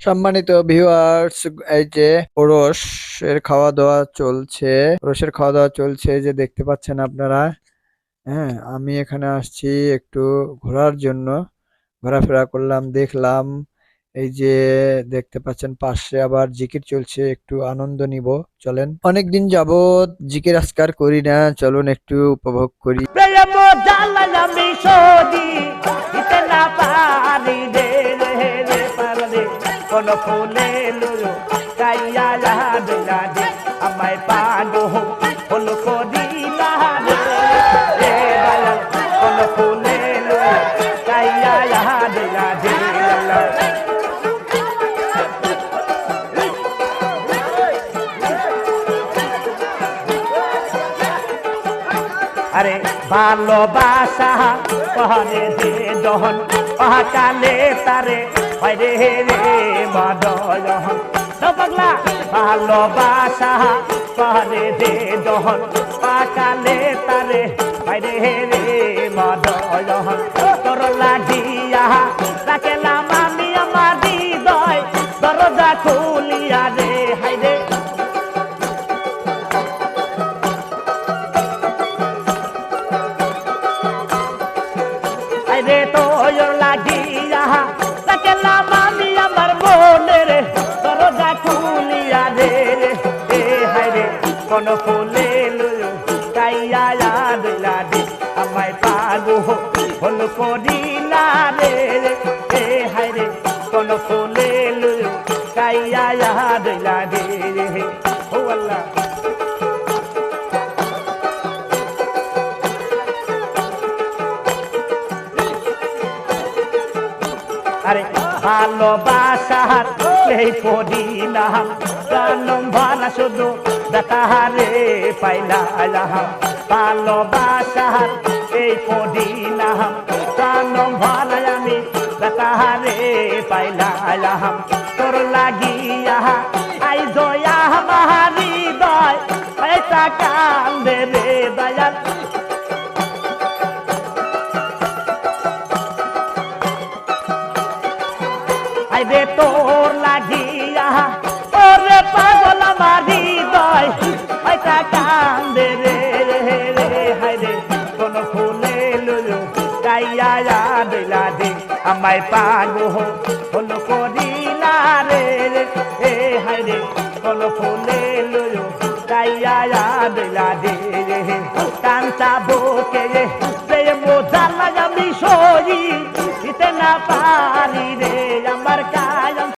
সম্মানিত ভিউয়ার্স, এই যে ওরসের খাওয়া দাওয়া চলছে। ওরসের খাওয়া দাওয়া চলছে, এই যে দেখতে পাচ্ছেন আপনারা। হ্যাঁ, আমি এখানে আসছি একটু ঘোরার জন্য। ঘোরাফেরা করলাম, দেখলাম। এই যে দেখতে পাচ্ছেন পাশে আবার জিকির চলছে, একটু আনন্দ নিব। চলেন, অনেকদিন যাবত জিকির আজকার করি না, চলুন একটু উপভোগ করি। প্রেম জ্বালা মিশোদি দিতে না পারি রে রে রে পারে কোন ফুলে লুরু কাইয়া লাদলা দে আমায় পাগো ফুল করিলা রে রে বালা কোন ফুলে লুরু কাইয়া লাদলা দে আরে ভালোবাসা কহনে দে দহন অহাকালে তারে হরে রে মদয়হন পাগলা ভালোবাসা কহনে দে দহন অহাকালে তারে হরে রে মদয়হন তোর লাগিয়া রাখলাম আমি আমার হৃদয় দরজা খুলিয়া রে হাইরে রে তোর লাগিয়া রাখলাম আমি আমার মনের দরজা খুলিয়া রে রে হায়রে কোন ফুলে লুলু কাইয়া দিলা দে আমায় পাগো হল করিলা রে রে হায়রে কোন ফুলে লুলু কাইয়া দিলা দে ও আল্লাহ আরে ভালোবাসার এই পড়িলাম প্রাণম ভালা শুধু দেখারে পাইলাম ভালোবাসার এই পড়িলাম প্রাণম ভালা আমি দেখারে পাইলাম তোর লাগিয়া আই দয়া আমার হৃদয় এটা কান্দে রে দয়াল রে তোর লাগিয়া ওরে পাগল আমার হৃদয় এটা কান্দে রে রে হায়রে কোন ফুলে লুলু কাইয়া দিলা দে আমায় পাগো হল করিলা রে রে হায়রে কোন ফুলে লুলু কাইয়া দিলা দে কান্তা বুকে প্রেম জ্বালা আমি সরি দিতে না পারি রে আমার